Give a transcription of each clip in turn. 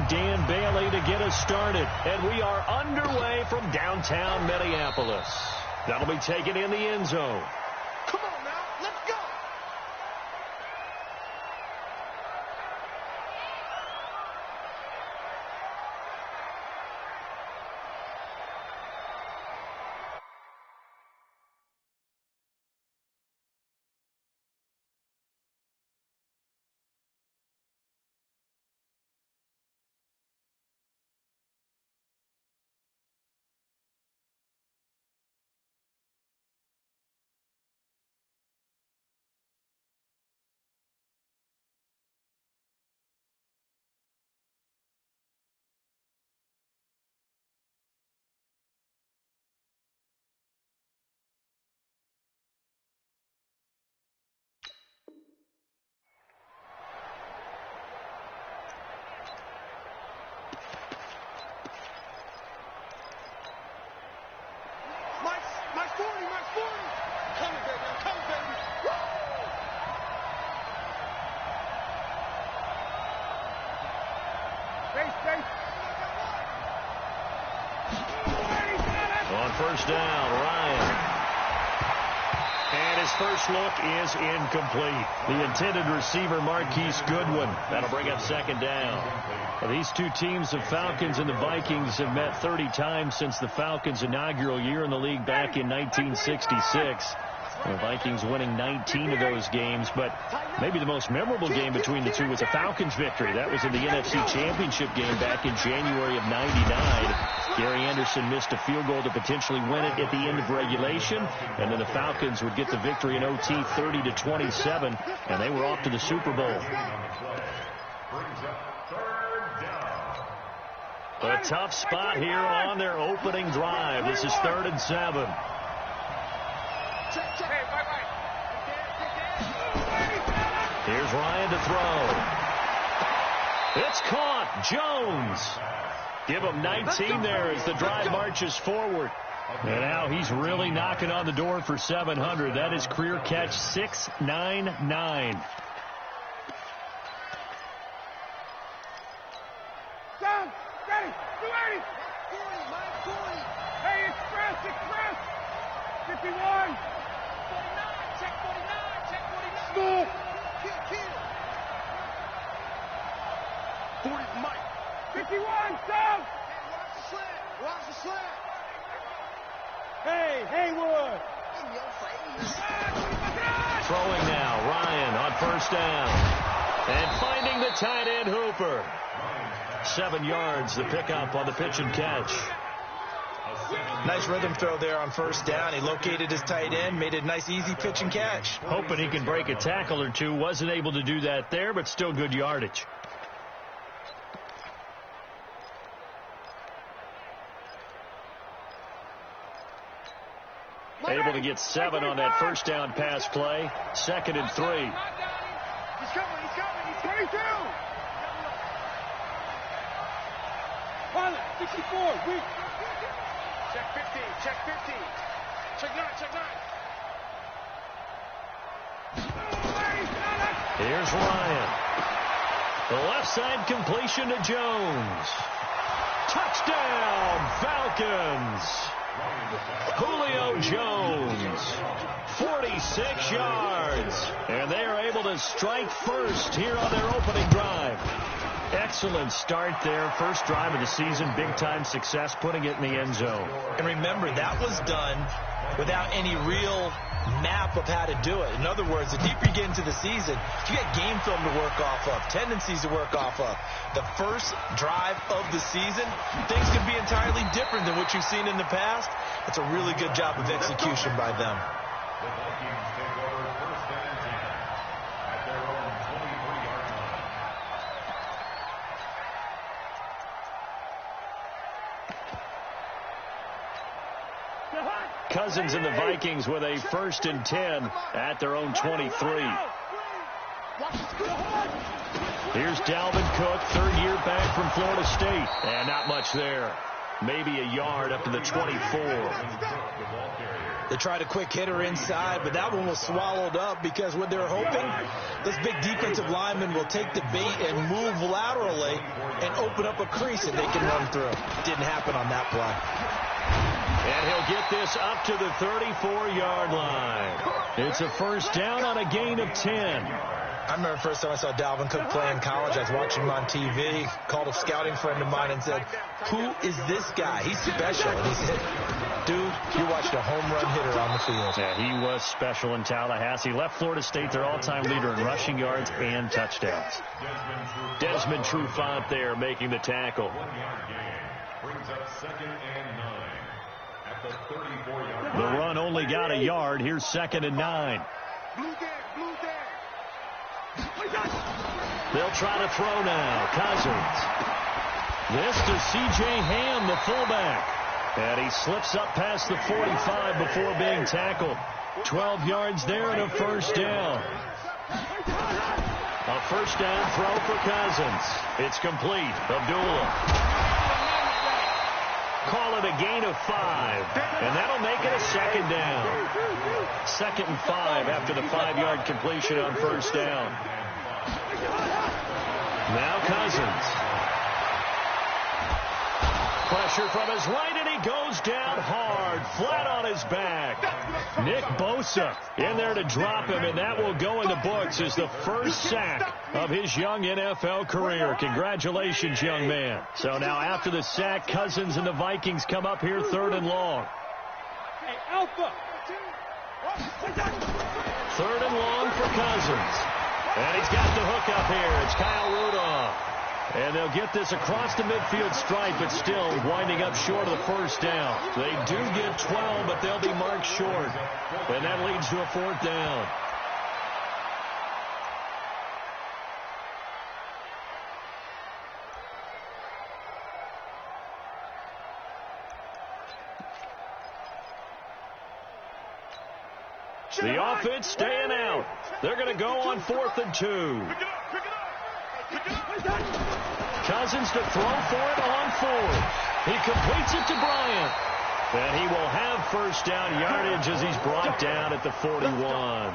and Dan Bailey to get us started. And we are underway from downtown Minneapolis. That'll be taken in the end zone. Come on now, let's go. Mike 40. Coming, baby, I'm coming, baby. Woo! Space. On first down, Ryan. And his first look is incomplete. The intended receiver, Marquise Goodwin. That'll bring up second down. Well, these two teams, the Falcons and the Vikings, have met 30 times since the Falcons' inaugural year in the league back in 1966. The Vikings winning 19 of those games, but maybe the most memorable game between the two was the Falcons' victory. That was in the NFC Championship game back in January of '99. Gary Anderson missed a field goal to potentially win it at the end of regulation, and then the Falcons would get the victory in OT 30-27, and they were off to the Super Bowl. A tough spot here on their opening drive. This is 3rd and 7. Here's Ryan to throw. It's caught. Jones. Give him 19 there as the drive marches forward. And now he's really knocking on the door for 700. That is career catch 699. Hey, express. 51. 49, check 49. School. Kill. 40, Mike. 51, Sam. Watch the slant. Hey, Haywood. In your face. Throwing now, Ryan on first down. And finding the tight end, Hooper. 7 yards, the pickup on the pitch and catch. Nice rhythm throw there on first down. He located his tight end, made a nice easy pitch and catch. Hoping he can break a tackle or two. Wasn't able to do that there, but still good yardage. Able to get 7 on that first down pass play. 2nd and 3. He's coming. He's 22. 64. Weak. Check 15. Check 9. Here's Ryan. The left side completion to Jones. Touchdown, Falcons. Julio Jones, 46 yards. And they are able to strike first here on their opening drive. Excellent start there. First drive of the season. Big-time success, putting it in the end zone. And remember, that was done without any real map of how to do it. In other words, the deeper you get into the season, you get game film to work off of, tendencies to work off of. The first drive of the season, things can be entirely different than what you've seen in the past. It's a really good job of execution by them. Cousins and the Vikings with a 1st and 10 at their own 23. Here's Dalvin Cook, 3rd year back from Florida State. And not much there. maybe a yard up to the 24. They tried a quick hitter inside, but that one was swallowed up because what they're hoping, this big defensive lineman will take the bait and move laterally and open up a crease and they can run through. Didn't happen on that play. And he'll get this up to the 34-yard line. It's a first down on a gain of 10. I remember the first time I saw Dalvin Cook play in college. I was watching him on TV, called a scouting friend of mine and said, "Who is this guy? He's special." And he said, "Dude, you're watching a home run hitter on the field." Yeah, he was special in Tallahassee. Left Florida State their all-time leader in rushing yards and touchdowns. Desmond Trufant there making the tackle. The run only got a yard. Here's 2nd and 9. They'll try to throw now. Cousins. This to C.J. Ham, the fullback. And he slips up past the 45 before being tackled. 12 yards there and a first down. A first down throw for Cousins. It's complete. Abdullah. Call it a gain of 5. And that'll make it a 2nd down. 2nd and 5 after the 5-yard completion on first down. Now Cousins. Pressure from his right, and he goes down hard, flat on his back. Nick Bosa in there to drop him, and that will go in the books as the first sack of his young NFL career. Congratulations, young man. So now after the sack, Cousins and the Vikings come up here 3rd and long. Hey, Alpha. 3rd and long for Cousins. And he's got the hook up here. It's Kyle Rudolph. And they'll get this across the midfield stripe, but still winding up short of the first down. They do get 12, but they'll be marked short. And that leads to a 4th down. The offense staying out. They're going to go on 4th and 2. Cousins to throw for it on 4th. He completes it to Bryant. And he will have first down yardage as he's brought down at the 41.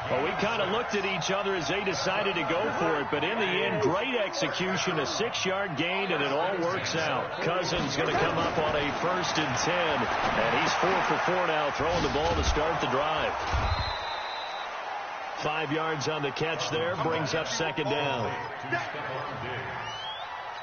Well, we kind of looked at each other as they decided to go for it, but in the end, great execution, a 6-yard gain, and it all works out. Cousins going to come up on a 1st and 10, and he's 4 for 4 now, throwing the ball to start the drive. 5 yards on the catch there, brings up 2nd down.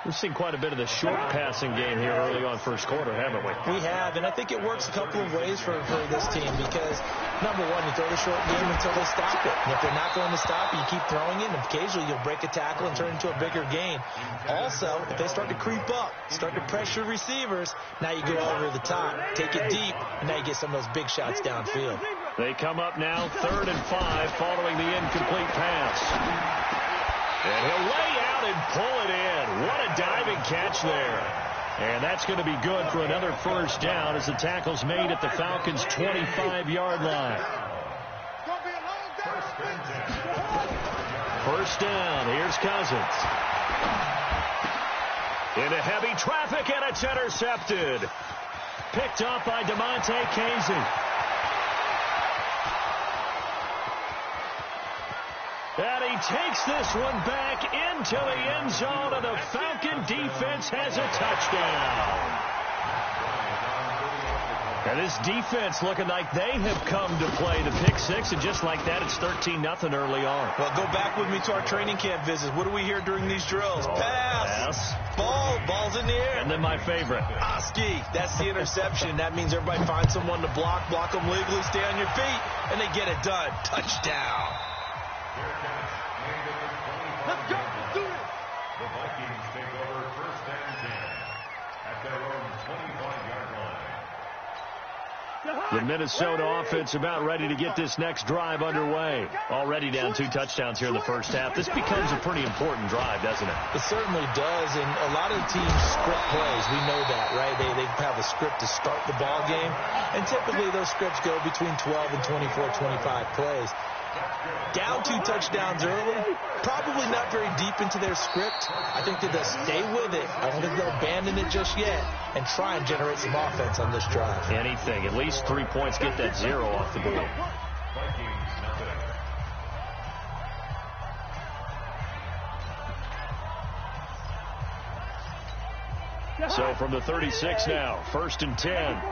We've seen quite a bit of the short passing game here early on first quarter, haven't we? We have, and I think it works a couple of ways for this team because, number one, you throw the short game until they stop it. And if they're not going to stop it, you keep throwing it, and occasionally you'll break a tackle and turn it into a bigger gain. Also, if they start to creep up, start to pressure receivers, now you go over the top, take it deep, and now you get some of those big shots downfield. They come up now 3rd and 5 following the incomplete pass. And he'll lay out and pull it in. What a diving catch there. And that's going to be good for another first down as the tackle's made at the Falcons' 25-yard line. First down. Here's Cousins. Into heavy traffic, and it's intercepted. Picked up by DeMonte Casey. And he takes this one back into the end zone, and the Falcon defense has a touchdown. And this defense looking like they have come to play the pick six, and just like that, it's 13-0 early on. Well, go back with me to our training camp visits. What do we hear during these drills? Pass. Ball's in the air. And then my favorite. Oski, that's the interception. That means everybody finds someone to block them legally, stay on your feet, and they get it done. Touchdown. Let's go. Let's do it. The Vikings take over 1st and 10 at their own 25-yard line. The Minnesota offense about ready to get this next drive underway. Already down 2 touchdowns here in the first half. This becomes a pretty important drive, doesn't it? It certainly does, and a lot of teams script plays. We know that, right? They have a script to start the ball game, and typically those scripts go between 12 and 24, 25 plays. Down 2 touchdowns early, Probably not very deep into their script. I think that they'll stay with it. I don't think they'll abandon it just yet and try and generate some offense on this drive. Anything. At least 3 points. Get that 0 off the board. So from the 36 now, 1st and 10.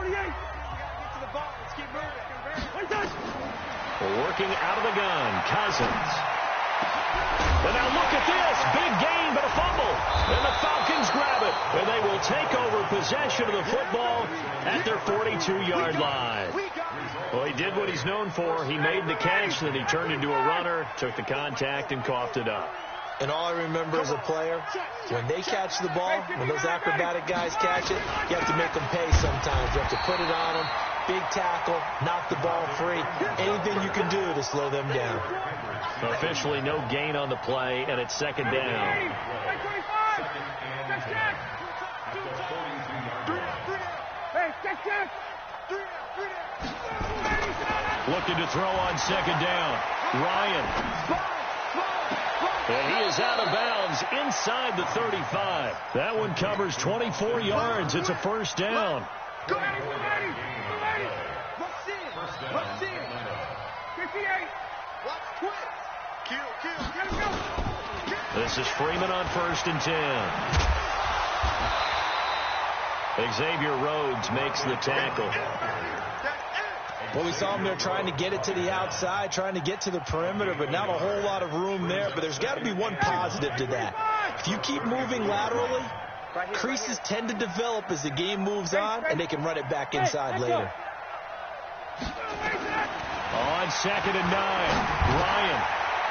Working out of the gun, Cousins. And now look at this. Big gain, but a fumble. And the Falcons grab it. And they will take over possession of the football at their 42-yard line. Well, he did what he's known for. He made the catch, then he turned into a runner, took the contact, and coughed it up. And all I remember as a player, when they catch the ball, when those acrobatic guys catch it, you have to make them pay sometimes. You have to put it on them. Big tackle, knock the ball free. Anything you can do to slow them down. Officially no gain on the play, and it's 2nd down. Looking to throw on 2nd down. Ryan. And he is out of bounds inside the 35. That one covers 24 yards. It's a 1st down. This is Freeman on 1st and 10. Xavier Rhodes makes the tackle. Well, we saw him there trying to get it to the outside, trying to get to the perimeter, but not a whole lot of room there. But there's got to be one positive to that. If you keep moving laterally, creases tend to develop as the game moves on, and they can run it back inside later. On 2nd and 9, Ryan.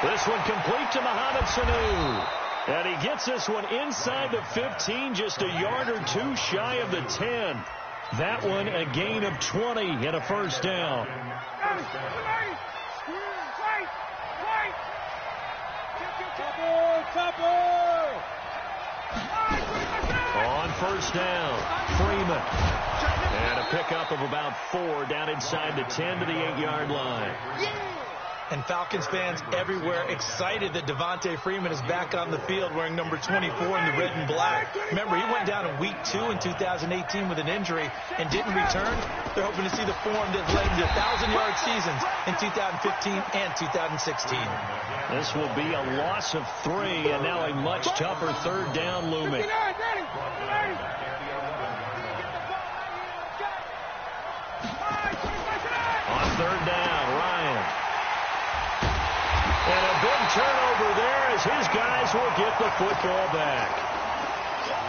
This one complete to Mohamed Sanu. And he gets this one inside the 15, just a yard or 2 shy of the 10. That one a gain of 20 and a 1st down. On 1st down, Freeman. And a pickup of about 4 down inside the 10 to the 8-yard line. And Falcons fans everywhere excited that Devontae Freeman is back on the field wearing number 24 in the red and black. Remember, he went down in week 2 in 2018 with an injury and didn't return. They're hoping to see the form that led to 1,000-yard seasons in 2015 and 2016. This will be a loss of 3 and now a much tougher 3rd down looming. On 3rd down, Ryan. And a big turnover there as his guys will get the football back.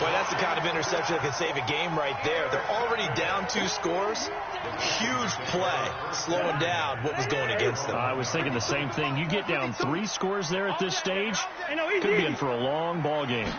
Boy, that's the kind of interception that can save a game right there. They're already down 2 scores. Huge play, slowing down what was going against them. I was thinking the same thing. You get down 3 scores there at this stage, could be in for a long ball game.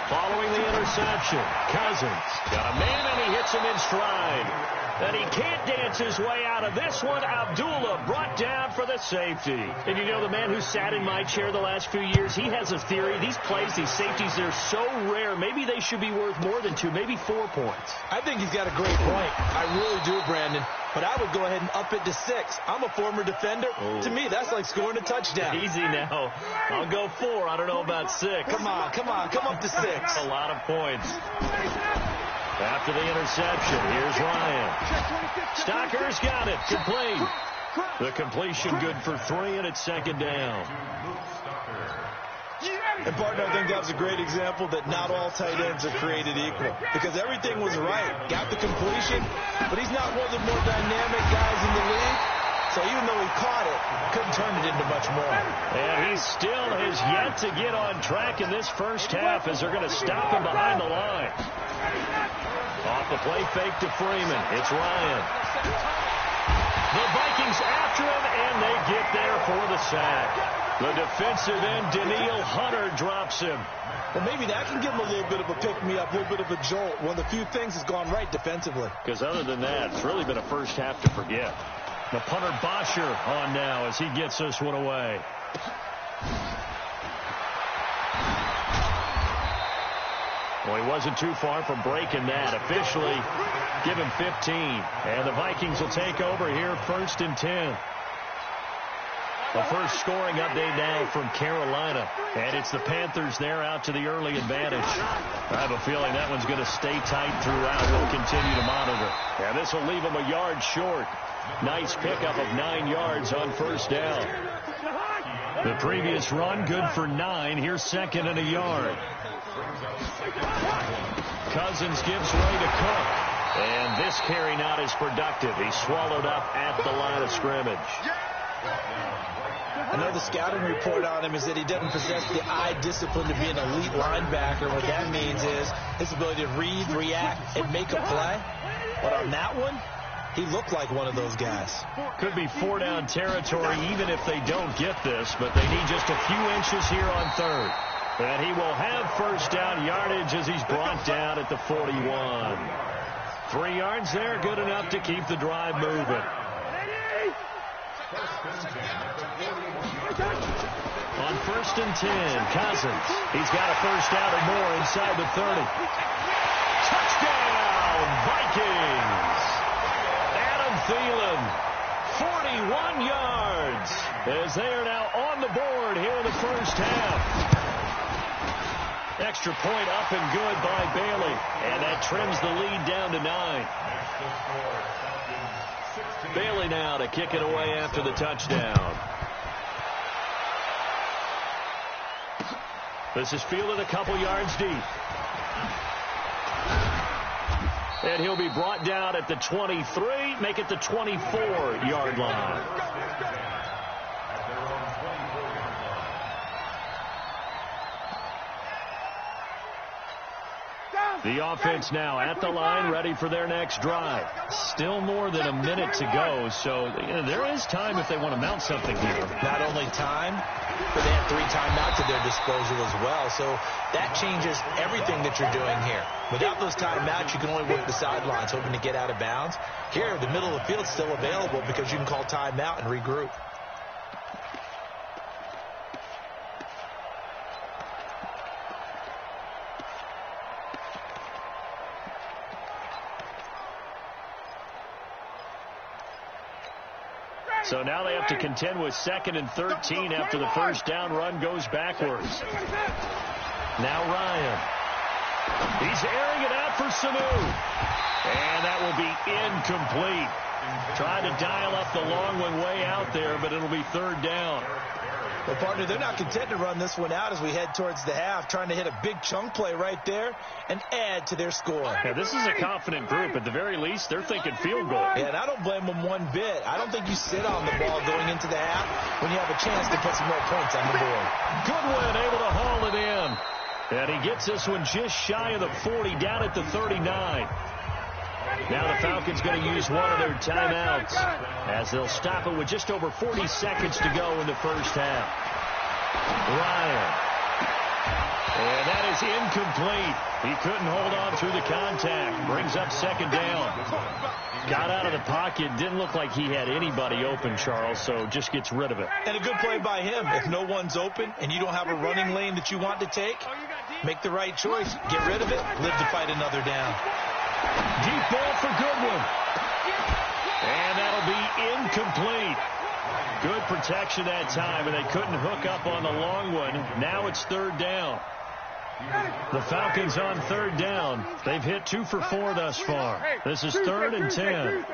Following the interception, Cousins got a man and he hits him in stride. And he can't dance his way out of this one. Abdullah brought down for the safety. And you know, the man who sat in my chair the last few years, he has a theory. These plays, these safeties, they're so rare. Maybe they should be worth more than 2, maybe 4 points. I think he's got a great point. I really do, Brandon. But I would go ahead and up it to 6. I'm a former defender. Oh. To me, that's like scoring a touchdown. Easy now. I'll go 4. I don't know about 6. Come on. Come up to 6. A lot of points. After the interception, here's Ryan. Stocker's got it. Complete. The completion good for 3, and it's 2nd down. And, partner, I think that was a great example that not all tight ends are created equal. Because everything was right. Got the completion, but he's not one of the more dynamic guys in the league. So even though he caught it, couldn't turn it into much more. And he still has yet to get on track in this first half as they're going to stop him behind the line. Off the play fake to Freeman. It's Ryan. The Vikings after him, and they get there for the sack. The defensive end, Daniil Hunter, drops him. Well, maybe that can give him a little bit of a pick-me-up, a little bit of a jolt. One of the few things has gone right defensively. Because other than that, it's really been a first half to forget. The punter Bosher on now as he gets this one away. Well, he wasn't too far from breaking that. Officially, give him 15. And the Vikings will take over here 1st and 10. The first scoring update now from Carolina. And it's the Panthers there out to the early advantage. I have a feeling that one's going to stay tight throughout. We'll continue to monitor. And this will leave them a yard short. Nice pickup of 9 yards on first down. The previous run, good for 9. Here's second and a yard. Cousins gives way to Cook. And this carry not as productive. He's swallowed up at the line of scrimmage. I know the scouting report on him is that he doesn't possess the eye discipline to be an elite linebacker. What that means is his ability to read, react, and make a play. But on that one, he looked like one of those guys. Could be 4-down territory even if they don't get this, but they need just a few inches here on third. And he will have first down yardage as he's brought down at the 41. 3 yards there, good enough to keep the drive moving. On first and 10, Cousins. He's got a first down or more inside the 30. Touchdown, Vikings! Adam Thielen, 41 yards, as they are now on the board here in the first half. Extra point up and good by Bailey, and that trims the lead down to 9. Bailey now to kick it away after the touchdown. This is fielded a couple yards deep. And he'll be brought down at the 23, make it the 24-yard line. The offense now at the line, ready for their next drive. Still more than a minute to go, so there is time if they want to mount something here. Not only time, but they have 3 timeouts at their disposal as well, so that changes everything that you're doing here. Without those timeouts, you can only work the sidelines, hoping to get out of bounds. Here, the middle of the field is still available because you can call timeout and regroup. So now they have to contend with 2nd and 13 after the first down run goes backwards. Now Ryan. He's airing it out for Sanu. And that will be incomplete. Trying to dial up the long one way out there, but it'll be 3rd down. Well, partner, they're not content to run this one out as we head towards the half, trying to hit a big chunk play right there and add to their score. Yeah, this is a confident group. At the very least, they're thinking field goal. Yeah, and I don't blame them one bit. I don't think you sit on the ball going into the half when you have a chance to put some more points on the board. Goodwin able to haul it in. And he gets this one just shy of the 40, down at the 39. Now the Falcons going to use one of their timeouts as they'll stop it with just over 40 seconds to go in the first half. Ryan. And that is incomplete. He couldn't hold on through the contact. Brings up 2nd down. Got out of the pocket. Didn't look like he had anybody open, Charles, so just gets rid of it. And a good play by him. If no one's open and you don't have a running lane that you want to take, make the right choice. Get rid of it. Live to fight another down. Deep ball for Goodwin. And that'll be incomplete. Good protection that time, and they couldn't hook up on the long one. Now it's 3rd down. The Falcons on 3rd down. They've hit 2 for 4 thus far. This is 3rd and 10.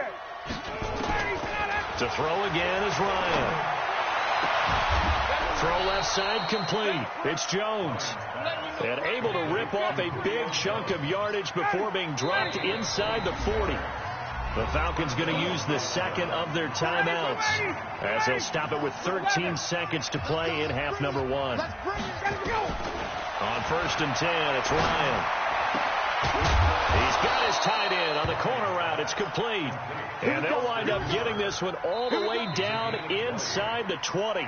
To throw again is Ryan. Throw left side complete. It's Jones. And able to rip off a big chunk of yardage before being dropped inside the 40. The Falcons going to use the 2nd of their timeouts as they'll stop it with 13 seconds to play in half number 1. On 1st and 10, it's Ryan. He's got his tight end on the corner route. It's complete. And they'll wind up getting this one all the way down inside the 20.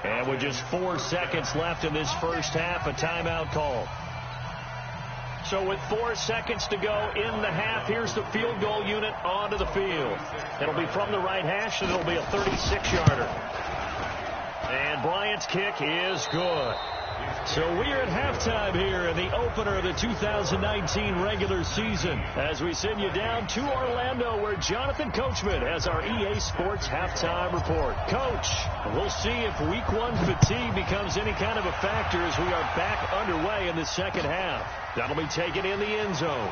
And with just 4 seconds left in this first half, a timeout call. So with 4 seconds to go in the half, here's the field goal unit onto the field. It'll be from the right hash, and it'll be a 36-yarder. And Bryant's kick is good. So we're at halftime here in the opener of the 2019 regular season as we send you down to Orlando where Jonathan Coachman has our EA Sports halftime report. Coach, we'll see if week one fatigue becomes any kind of a factor as we are back underway in the second half. That'll be taken in the end zone.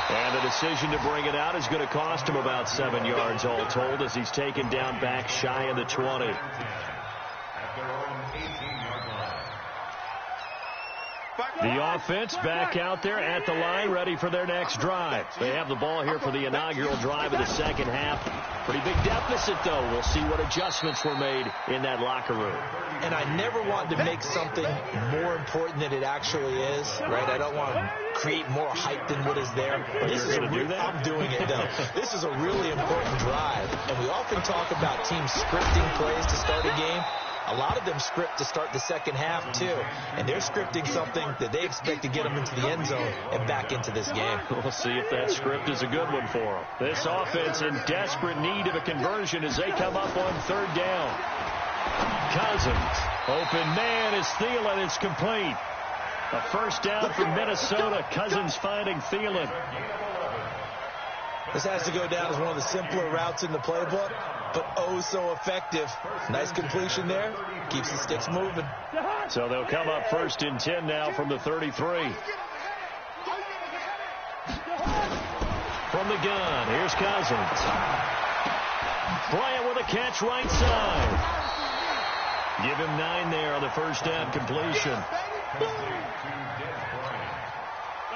And the decision to bring it out is going to cost him about 7 yards all told as he's taken down back shy of the 20. The offense back out there at the line, ready for their next drive. They have the ball here for the inaugural drive of the second half. Pretty big deficit, though. We'll see what adjustments were made in that locker room. And I never want to make something more important than it actually is, right? I don't want to create more hype than what is there. But this is I'm doing it, though. This is a really important drive. And we often talk about teams scripting plays to start a game. A lot of them script to start the second half, too. And they're scripting something that they expect to get them into the end zone and back into this game. We'll see if that script is a good one for them. This offense in desperate need of a conversion as they come up on third down. Cousins. Open man is Thielen. It's complete. A first down for Minnesota. Cousins finding Thielen. This has to go down as one of the simpler routes in the playbook, but oh so effective. Nice completion there. Keeps the sticks moving. So they'll come up first and 10 now from the 33. From the gun, here's Cousins. Bryant with a catch right side. Give him 9 there on the first down completion.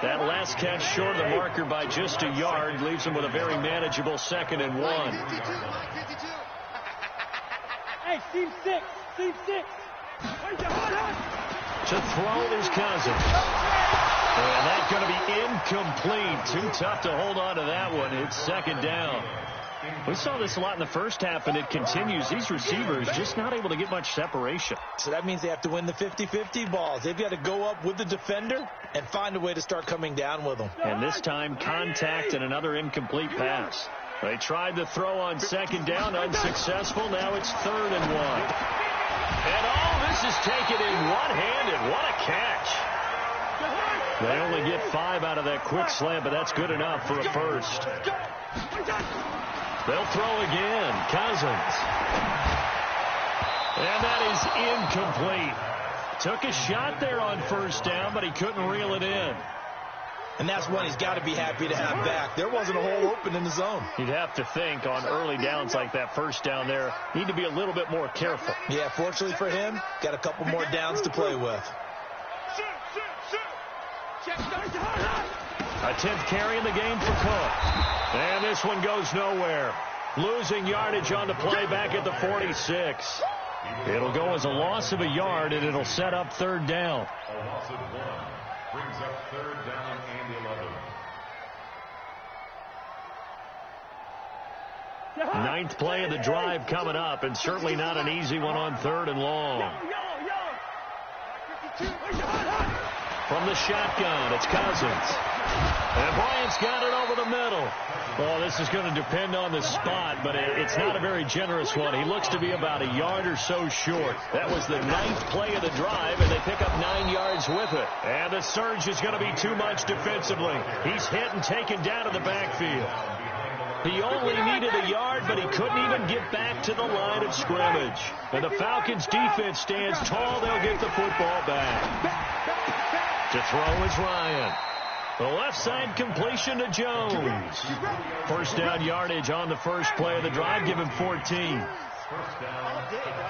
That last catch short of the marker by just a yard leaves him with a very manageable 2nd and 1. Hey, team 6. To throw is Cousins. And that's going to be incomplete. Too tough to hold on to that one. It's 2nd down. We saw this a lot in the first half, and it continues. These receivers just not able to get much separation. So that means they have to win the 50-50 balls. They've got to go up with the defender and find a way to start coming down with them. And this time, contact and another incomplete pass. They tried to throw on 2nd down, unsuccessful. Now it's 3rd and 1. And all this is taken in one-handed. What a catch. They only get 5 out of that quick slant, but that's good enough for a first. They'll throw again. Cousins. And that is incomplete. Took a shot there on first down, but he couldn't reel it in. And that's one he's got to be happy to have back. There wasn't a hole open in the zone. You'd have to think on early downs like that first down there, need to be a little bit more careful. Yeah, fortunately for him, got a couple more downs to play with. A 10th carry in the game for Cook. And this one goes nowhere. Losing yardage on the play back at the 46. It'll go as a loss of a yard, and it'll set up 3rd down. A loss of 1 brings up 3rd down and 11. Ninth play of the drive coming up, and certainly not an easy one on 3rd and long. From the shotgun, it's Cousins. And Bryant's got it over the middle. Well, this is going to depend on the spot, but it's not a very generous one. He looks to be about a yard or so short. That was the 9th play of the drive, and they pick up 9 yards with it. And the surge is going to be too much defensively. He's hit and taken down to the backfield. He only needed a yard, but he couldn't even get back to the line of scrimmage. And the Falcons' defense stands tall. They'll get the football back. To throw is Ryan. The left side completion to Jones. First down yardage on the first play of the drive. Give him 14.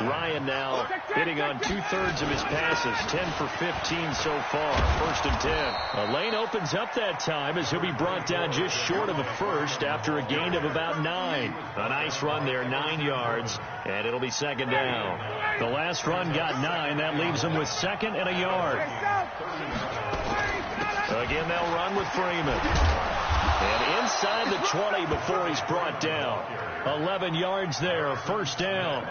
Ryan now hitting on 2/3 of his passes. 10 for 15 so far. 1st and 10. A lane opens up that time as he'll be brought down just short of a first after a gain of about 9. A nice run there, 9 yards, and it'll be 2nd down. The last run got 9. That leaves him with 2nd and a yard. Again, they'll run with Freeman. And inside the 20 before he's brought down. 11 yards there, 1st down.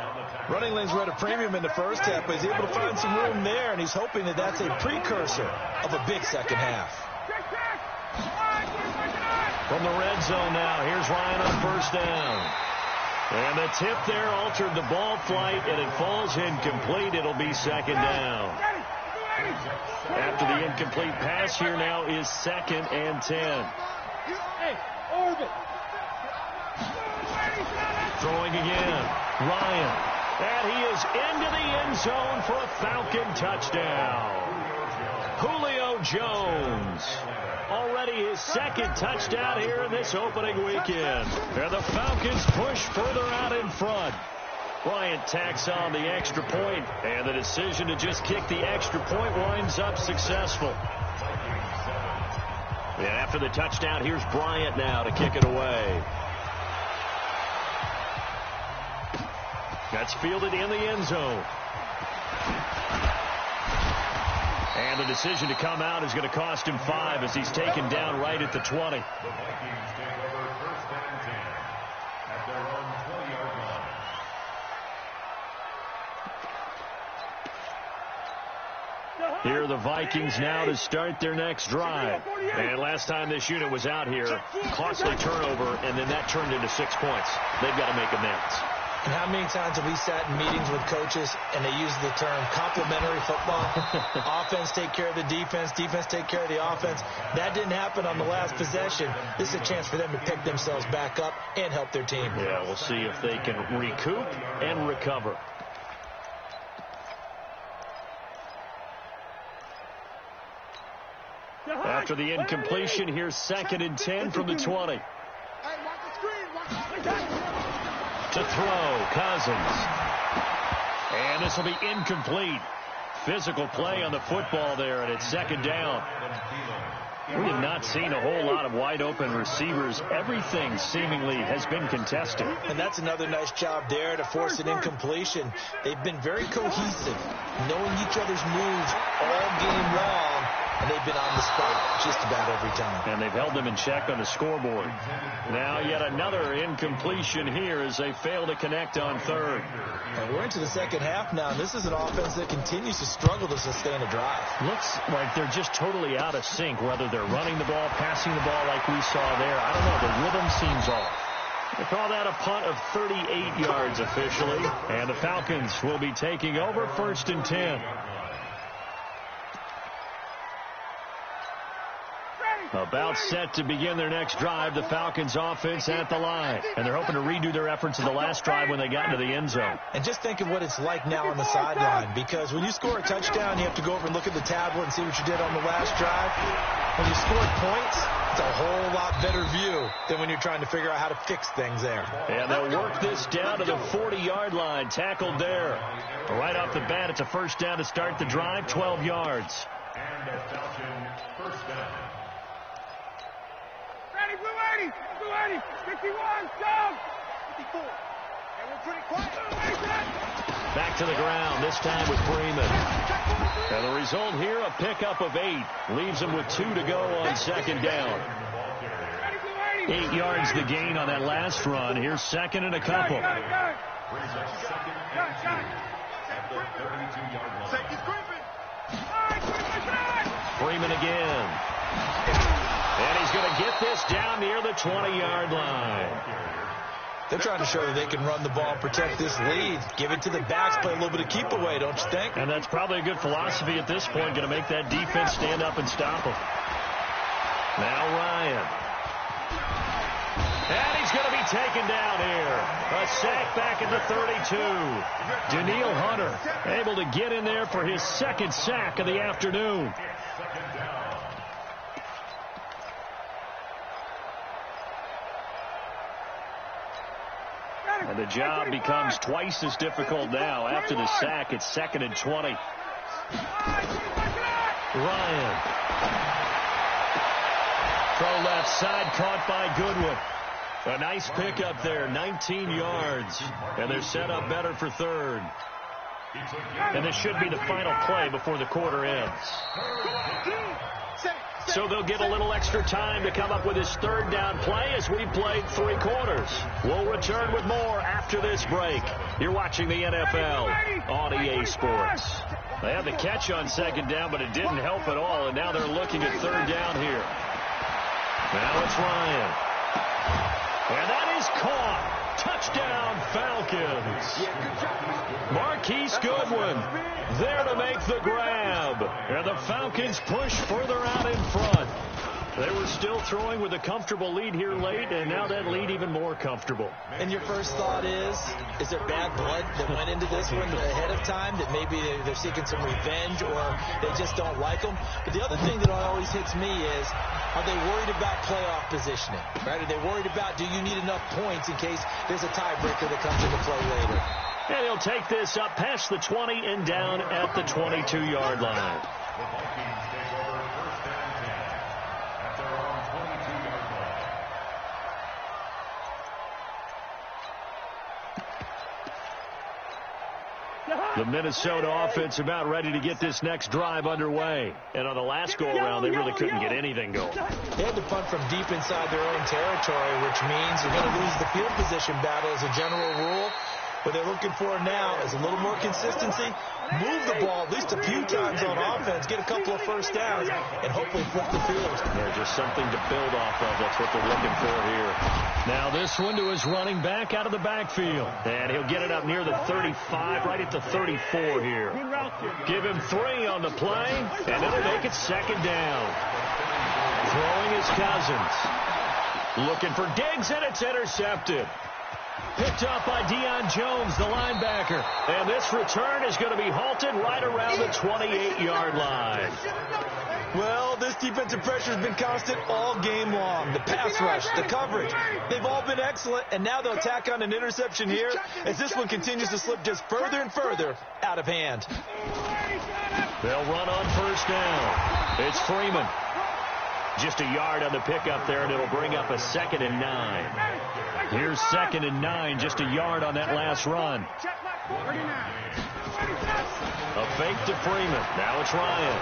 Running lanes were at a premium in the first half, but he's able to find some room there, and he's hoping that that's a precursor of a big second half. From the red zone now, here's Ryan on 1st down. And the tip there altered the ball flight, and it falls incomplete. It'll be second down. After the incomplete pass, here now is 2nd and 10. Throwing again. Ryan. And he is into the end zone for a Falcon touchdown. Julio Jones. Already his 2nd touchdown here in this opening weekend. And the Falcons push further out in front. Bryant tacks on the extra point, and the decision to just kick the extra point winds up successful. And after the touchdown, here's Bryant now to kick it away. That's fielded in the end zone. And the decision to come out is going to cost him 5 as he's taken down right at the 20. The Vikings take over 1st and 10 at their own 20-yard line. Here are the Vikings now to start their next drive. And last time this unit was out here, costly turnover, and then that turned into 6 points. They've got to make amends. And how many times have we sat in meetings with coaches and they use the term complementary football? Offense take care of the defense, defense take care of the offense. That didn't happen on the last possession. This is a chance for them to pick themselves back up and help their team. Yeah, we'll see if they can recoup and recover. After the incompletion, here's 2nd and 10 from the 20. To throw, Cousins. And this will be incomplete. Physical play on the football there, and it's 2nd down. We have not seen a whole lot of wide-open receivers. Everything seemingly has been contested. And that's another nice job there to force an incompletion. They've been very cohesive, knowing each other's moves all game long, and they've been on the spot just about every time. And they've held them in check on the scoreboard. Now yet another incompletion here as they fail to connect on 3rd. And we're into the 2nd half now. This is an offense that continues to struggle to sustain a drive. Looks like they're just totally out of sync, whether they're running the ball, passing the ball like we saw there. I don't know. The rhythm seems off. They call that a punt of 38 yards officially. And the Falcons will be taking over 1st and 10. About set to begin their next drive, the Falcons offense at the line. And they're hoping to redo their efforts in the last drive when they got into the end zone. And just think of what it's like now on the sideline, because when you score a touchdown, you have to go over and look at the tablet and see what you did on the last drive. When you scored points, it's a whole lot better view than when you're trying to figure out how to fix things there. And they'll work this down to the 40-yard line, tackled there. Right off the bat, it's a 1st down to start the drive, 12 yards. And a Falcon 1st down. Blue 80, 51, go! 54. And we're pretty quiet. Back to the ground, this time with Freeman. And the result here, a pickup of 8. Leaves him with 2 to go on 2nd down. 8 yards the gain on that last run. Here's 2nd and a couple. Brings up 2nd and 2 at the 32-yard line. Freeman again. And he's going to get this down near the 20-yard line. They're trying to show that they can run the ball and protect this lead. Give it to the backs, play a little bit of keep away, don't you think? And that's probably a good philosophy at this point, going to make that defense stand up and stop them. Now Ryan. And he's going to be taken down here. A sack back at the 32. Daniil Hunter able to get in there for his 2nd sack of the afternoon. And the job becomes twice as difficult now. After the sack, it's 2nd and 20. Ryan. Throw left side, caught by Goodwin. A nice pickup there, 19 yards. And they're set up better for 3rd. And this should be the final play before the quarter ends. So they'll get a little extra time to come up with his 3rd down play as we played 3 quarters. We'll return with more after this break. You're watching the NFL on EA Sports. They had the catch on 2nd down, but it didn't help at all, and now they're looking at 3rd down here. Now it's Ryan. And that is caught. Touchdown, Falcons. Marquise Goodwin there to make the grab. And the Falcons push further out in front. They were still throwing with a comfortable lead here late, and now that lead even more comfortable. And your first thought is there bad blood that went into this one ahead of time, that maybe they're seeking some revenge or they just don't like them? But the other thing that always hits me is, are they worried about playoff positioning? Right? Are they worried about, do you need enough points in case there's a tiebreaker that comes into play later? And he'll take this up past the 20 and down at the 22-yard line. The Vikings take over first and 10 at their own 22-yard line. The Minnesota offense about ready to get this next drive underway. And on the last go-around, they really couldn't get anything going. They had to punt from deep inside their own territory, which means you're going to lose the field position battle as a general rule. What they're looking for now is a little more consistency, move the ball at least a few times on offense, get a couple of first downs, and hopefully flip the field. They're just something to build off of. That's what they're looking for here. Now this one to his running back out of the backfield. And he'll get it up near the 35, right at the 34 here. Give him 3 on the play, and it'll make it second down. Throwing his Cousins. Looking for Diggs, and it's intercepted. Picked up by Deion Jones, the linebacker. And this return is going to be halted right around the 28-yard line. Well, this defensive pressure has been constant all game long. The pass rush, the coverage, they've all been excellent. And now they'll tack on an interception here as this one continues to slip just further and further out of hand. They'll run on first down. It's Freeman. Just a yard on the pickup there, and it'll bring up a 2nd and 9. Here's 2nd and 9, just a yard on that last run. A fake to Freeman. Now it's Ryan.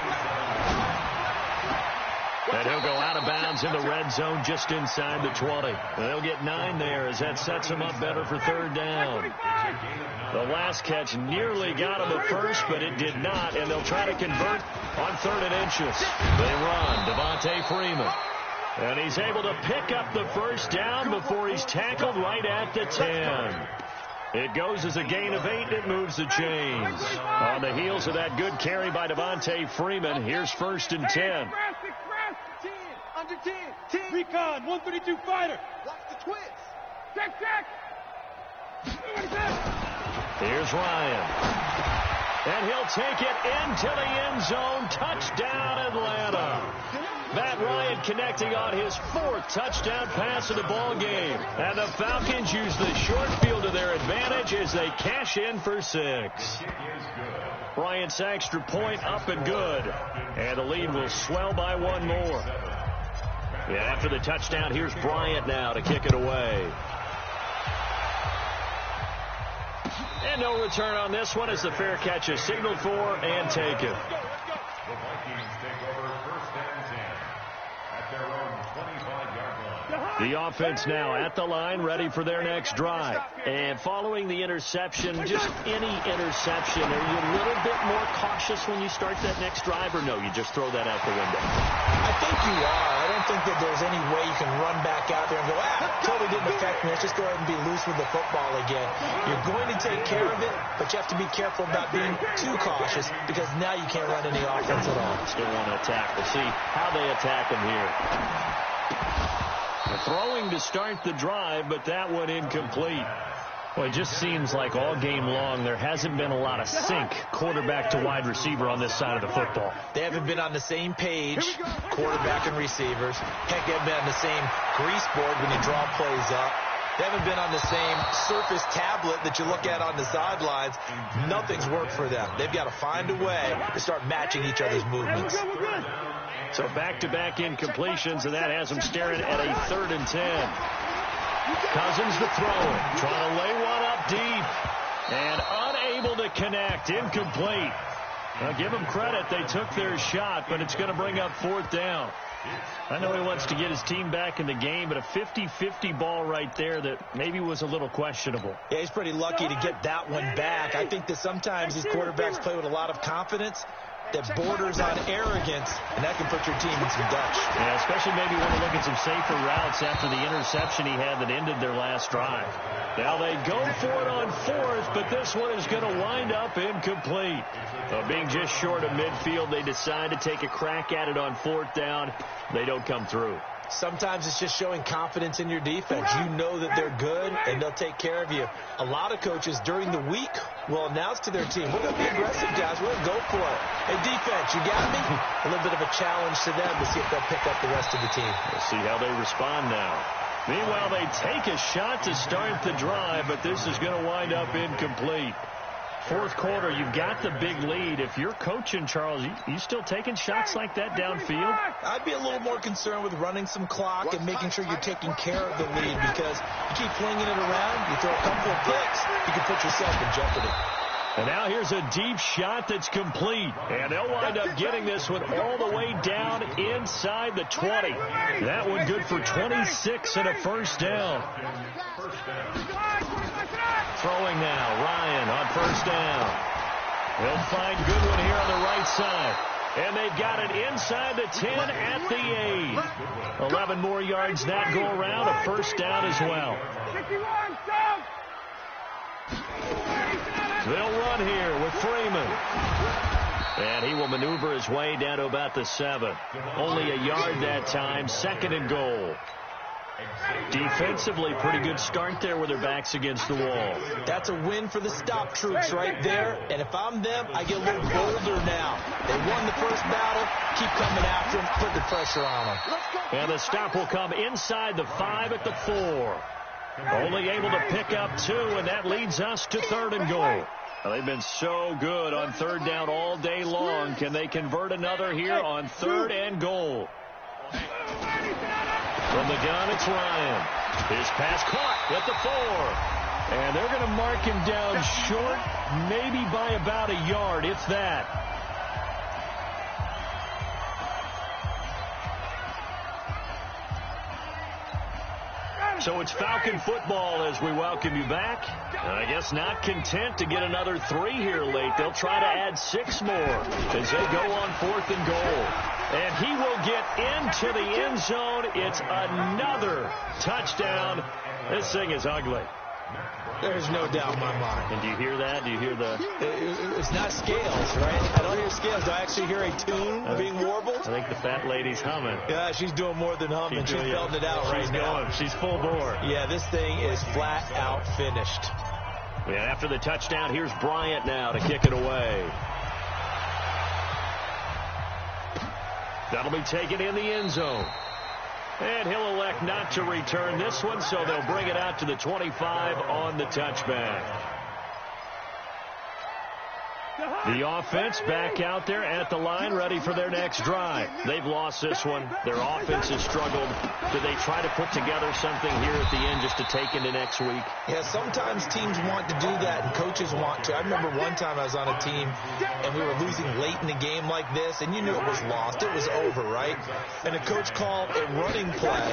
And he'll go out of bounds in the red zone just inside the 20. They'll get 9 there as that sets him up better for third down. The last catch nearly got him at first, but it did not, and they'll try to convert on 3rd and inches. They run. Devontae Freeman. And he's able to pick up the first down before he's tackled right at the 10. It goes as a gain of 8, and it moves the chains. On the heels of that good carry by Devontae Freeman, here's 1st and 10. Under 10. Recon, 132 fighter. Watch the twist. Check. Here's Ryan. And he'll take it into the end zone. Touchdown, Atlanta. Matt Ryan connecting on his 4th touchdown pass of the ball game. And the Falcons use the short field to their advantage as they cash in for 6. Bryant's extra point up and good. And the lead will swell by 1 more. Yeah, after the touchdown, here's Bryant now to kick it away. And no return on this one as the fair catch is signaled for and taken. The Vikings take over first and 10 at their own 25-yard line. The offense now at the line, ready for their next drive. And following the interception, just any interception, are you a little bit more cautious when you start that next drive, or no, you just throw that out the window? I think you are. I don't think that there's any way you can run back out there and go, totally didn't affect me. Let's just go ahead and be loose with the football again. You're going to take care of it, but you have to be careful about being too cautious because now you can't run any offense at all. Still want to attack. We'll see how they attack him here. Throwing to start the drive, but that one incomplete. Well, it just seems like all game long there hasn't been a lot of sync quarterback to wide receiver on this side of the football. They haven't been on the same page, quarterback and receivers. Heck, they haven't been on the same grease board when you draw plays up. They haven't been on the same Surface tablet that you look at on the sidelines. Nothing's worked for them. They've got to find a way to start matching each other's movements. So back-to-back incompletions, and that has them staring at a 3rd and 10. Cousins to throw it. Trying to lay one up deep. And unable to connect. Incomplete. Now, give them credit. They took their shot, but it's going to bring up 4th down. I know he wants to get his team back in the game, but a 50-50 ball right there that maybe was a little questionable. Yeah, he's pretty lucky to get that one back. I think that sometimes these quarterbacks play with a lot of confidence. that borders on arrogance, and that can put your team in some Dutch. Yeah, especially maybe want to look at some safer routes after the interception he had that ended their last drive. Now they go for it on fourth, but this one is going to wind up incomplete. Being just short of midfield, they decide to take a crack at it on fourth down. They don't come through. Sometimes it's just showing confidence in your defense. You know that they're good, and they'll take care of you. A lot of coaches during the week will announce to their team, we're going to be aggressive, guys. We're going to go for it. Hey, defense, you got me? A little bit of a challenge to them to see if they'll pick up the rest of the team. We'll see how they respond now. Meanwhile, they take a shot to start the drive, but this is going to wind up incomplete. Fourth quarter, you've got the big lead. If you're coaching, Charles, you still taking shots like that downfield? I'd be a little more concerned with running some clock and making sure you're taking care of the lead, because you keep flinging it around, you throw a couple of picks, you can put yourself in jeopardy. And now here's a deep shot that's complete. And they'll wind up getting this one all the way down inside the 20. That one good for 26 and a first down. Throwing now, Ryan on first down. He'll find Goodwin here on the right side. And they've got it inside the 10 at the 8. 11 more yards that go around, a first down as well. They'll run here with Freeman. And he will maneuver his way down to about the 7. Only a yard that time, second and goal. Defensively, pretty good start there with their backs against the wall. That's a win for the stop troops right there. And if I'm them, I get a little bolder now. They won the first battle. Keep coming after them. Put the pressure on them. And the stop will come inside the 5 at the 4. Only able to pick up 2, and that leads us to third and goal. Well, they've been so good on third down all day long. Can they convert another here on third and goal? From the gun, it's Ryan. His pass caught at the 4. And they're going to mark him down short, maybe by about a yard, if that. So it's Falcon football as we welcome you back. I guess not content to get another 3 here late. They'll try to add 6 more as they go on fourth and goal. And he will get into the end zone. It's another touchdown. This thing is ugly. There's no doubt in my mind. And do you hear that? Do you hear the... It's not scales, right? I don't hear scales. Do I actually hear a tune being warbled? I think the fat lady's humming. Yeah, she's doing more than humming. She's belting it out right now. She's full bore. Yeah, this thing is flat out finished. Yeah, after the touchdown, here's Bryant now to kick it away. That'll be taken in the end zone. And he'll elect not to return this one, so they'll bring it out to the 25 on the touchback. The offense back out there at the line, ready for their next drive. They've lost this one. Their offense has struggled. Do they try to put together something here at the end just to take into next week? Yeah, sometimes teams want to do that, and coaches want to. I remember one time I was on a team, and we were losing late in the game like this, and you knew it was lost. It was over, right? And a coach called a running play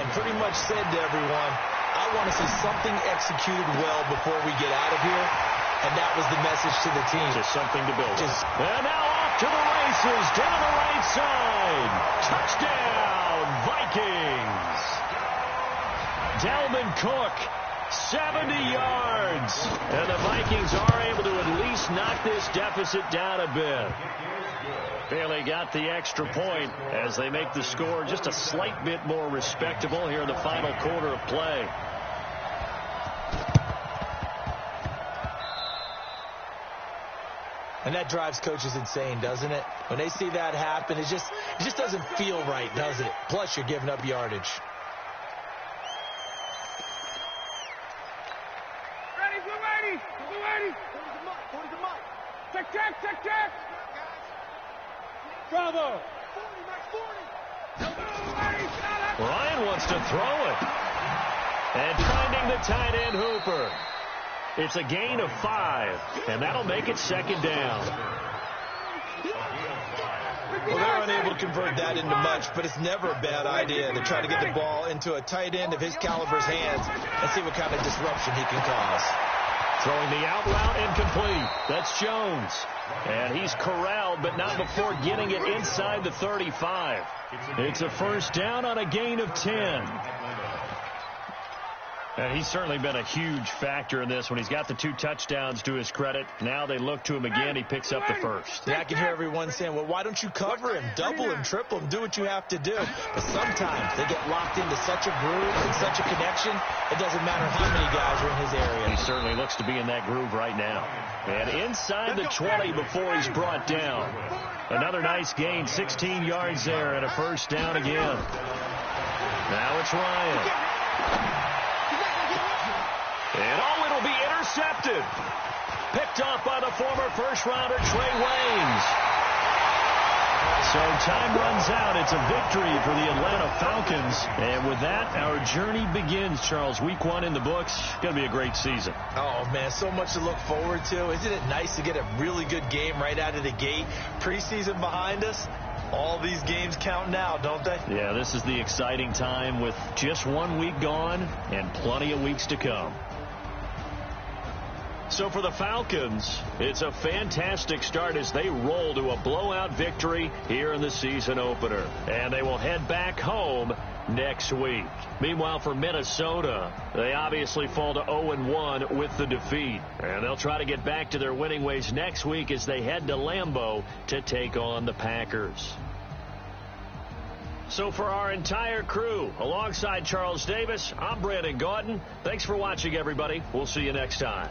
and pretty much said to everyone, I want to see something executed well before we get out of here. And that was the message to the team. Just something to build. And now off to the races, down the right side. Touchdown, Vikings. Dalvin Cook, 70 yards. And the Vikings are able to at least knock this deficit down a bit. Bailey got the extra point as they make the score just a slight bit more respectable here in the final quarter of play. And that drives coaches insane, doesn't it? When they see that happen, it just doesn't feel right, does it? Plus, you're giving up yardage. Ready, blue 80. Blue 80. 40 to Mike. Check. Bravo. 40, Ryan wants to throw it. And finding the tight end, Hooper. It's a gain of 5, and that'll make it second down. Well, they're unable to convert that into much, but it's never a bad idea to try to get the ball into a tight end of his caliber's hands and see what kind of disruption he can cause. Throwing the out route incomplete. That's Jones. And he's corralled, but not before getting it inside the 35. It's a first down on a gain of 10. And he's certainly been a huge factor in this when he's got the 2 touchdowns to his credit. Now they look to him again. He picks up the first. Yeah, I can hear everyone saying, well, why don't you cover him, double him, triple him, do what you have to do. But sometimes they get locked into such a groove and such a connection, it doesn't matter how many guys are in his area. He certainly looks to be in that groove right now. And inside the 20 before he's brought down. Another nice gain, 16 yards there and a first down again. Now it's Ryan. And it'll be intercepted. Picked off by the former first-rounder Trey Waynes. So time runs out. It's a victory for the Atlanta Falcons. And with that, our journey begins, Charles. Week 1 in the books. Going to be a great season. Oh, man, so much to look forward to. Isn't it nice to get a really good game right out of the gate? Preseason behind us. All these games count now, don't they? Yeah, this is the exciting time with just 1 week gone and plenty of weeks to come. So for the Falcons, it's a fantastic start as they roll to a blowout victory here in the season opener. And they will head back home next week. Meanwhile, for Minnesota, they obviously fall to 0-1 with the defeat. And they'll try to get back to their winning ways next week as they head to Lambeau to take on the Packers. So for our entire crew, alongside Charles Davis, I'm Brandon Gaudin. Thanks for watching, everybody. We'll see you next time.